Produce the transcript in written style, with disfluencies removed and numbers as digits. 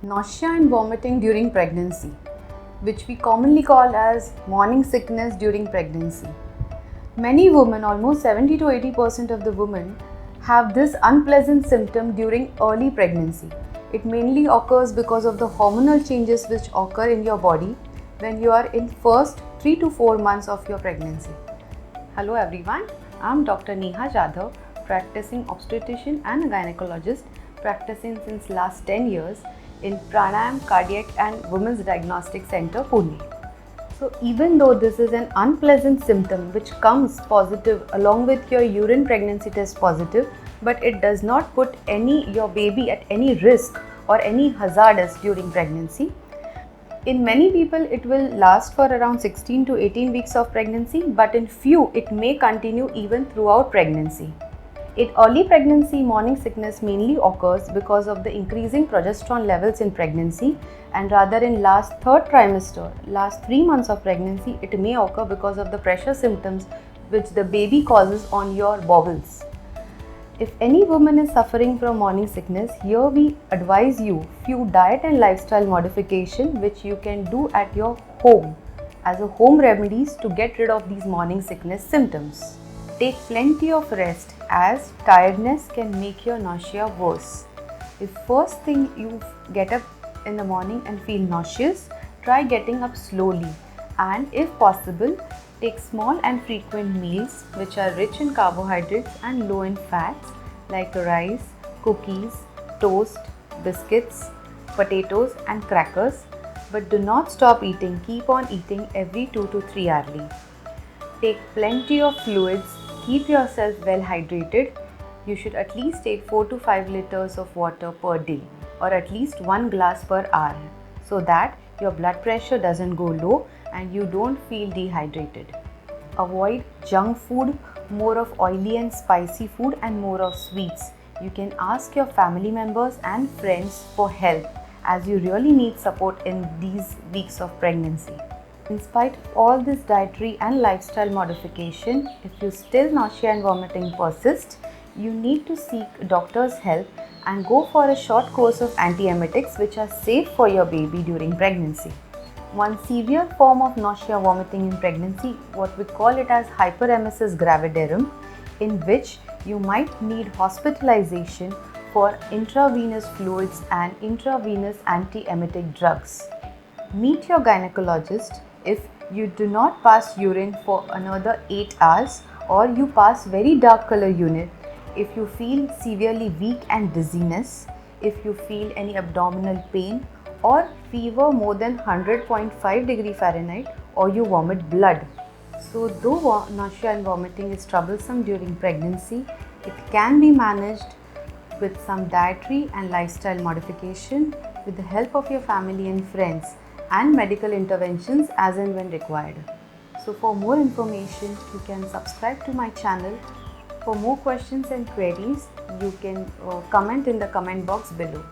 Nausea and vomiting during pregnancy, which we commonly call as morning sickness during pregnancy. Many women, almost 70 to 80% of the women, have this unpleasant symptom during early pregnancy. It mainly occurs because of the hormonal changes which occur in your body when you are in first 3 to 4 months of your pregnancy. Hello everyone, I am Dr. Neha Jadhav, practicing obstetrician and a gynecologist, practicing since last 10 years in Pranayam Cardiac and Women's Diagnostic Center, Pune. So even though this is an unpleasant symptom which comes positive along with your urine pregnancy test positive, but it does not put your baby at any risk or any hazardous during pregnancy. In many people, it will last for around 16 to 18 weeks of pregnancy, but in few, it may continue even throughout pregnancy. In early pregnancy, morning sickness mainly occurs because of the increasing progesterone levels in pregnancy, and rather in last third trimester, last 3 months of pregnancy, it may occur because of the pressure symptoms which the baby causes on your bowels. If any woman is suffering from morning sickness, here we advise you few diet and lifestyle modification which you can do at your home as a home remedies to get rid of these morning sickness symptoms. Take plenty of rest as tiredness can make your nausea worse. If first thing you get up in the morning and feel nauseous, try getting up slowly and if possible, take small and frequent meals which are rich in carbohydrates and low in fats like rice, cookies, toast, biscuits, potatoes and crackers, but do not stop eating. Keep on eating every 2 to 3 hourly. Take plenty of fluids. Keep yourself well hydrated. You should at least take 4 to 5 liters of water per day or at least 1 glass per hour so that your blood pressure doesn't go low and you don't feel dehydrated. Avoid junk food, more of oily and spicy food and more of sweets. You can ask your family members and friends for help as you really need support in these weeks of pregnancy. In spite of all this dietary and lifestyle modification, if you still nausea and vomiting persist, you need to seek doctor's help and go for a short course of antiemetics which are safe for your baby during pregnancy. One severe form of nausea vomiting in pregnancy, what we call it as hyperemesis gravidarum, in which you might need hospitalization for intravenous fluids and intravenous antiemetic drugs. Meet your gynecologist if you do not pass urine for another 8 hours or you pass very dark color urine, if you feel severely weak and dizziness, if you feel any abdominal pain or fever more than 100.5 degree Fahrenheit or you vomit blood. So though nausea and vomiting is troublesome during pregnancy, it can be managed with some dietary and lifestyle modification with the help of your family and friends and medical interventions as and when required. So for more information, you can subscribe to my channel. For more questions and queries, you can comment in the comment box below.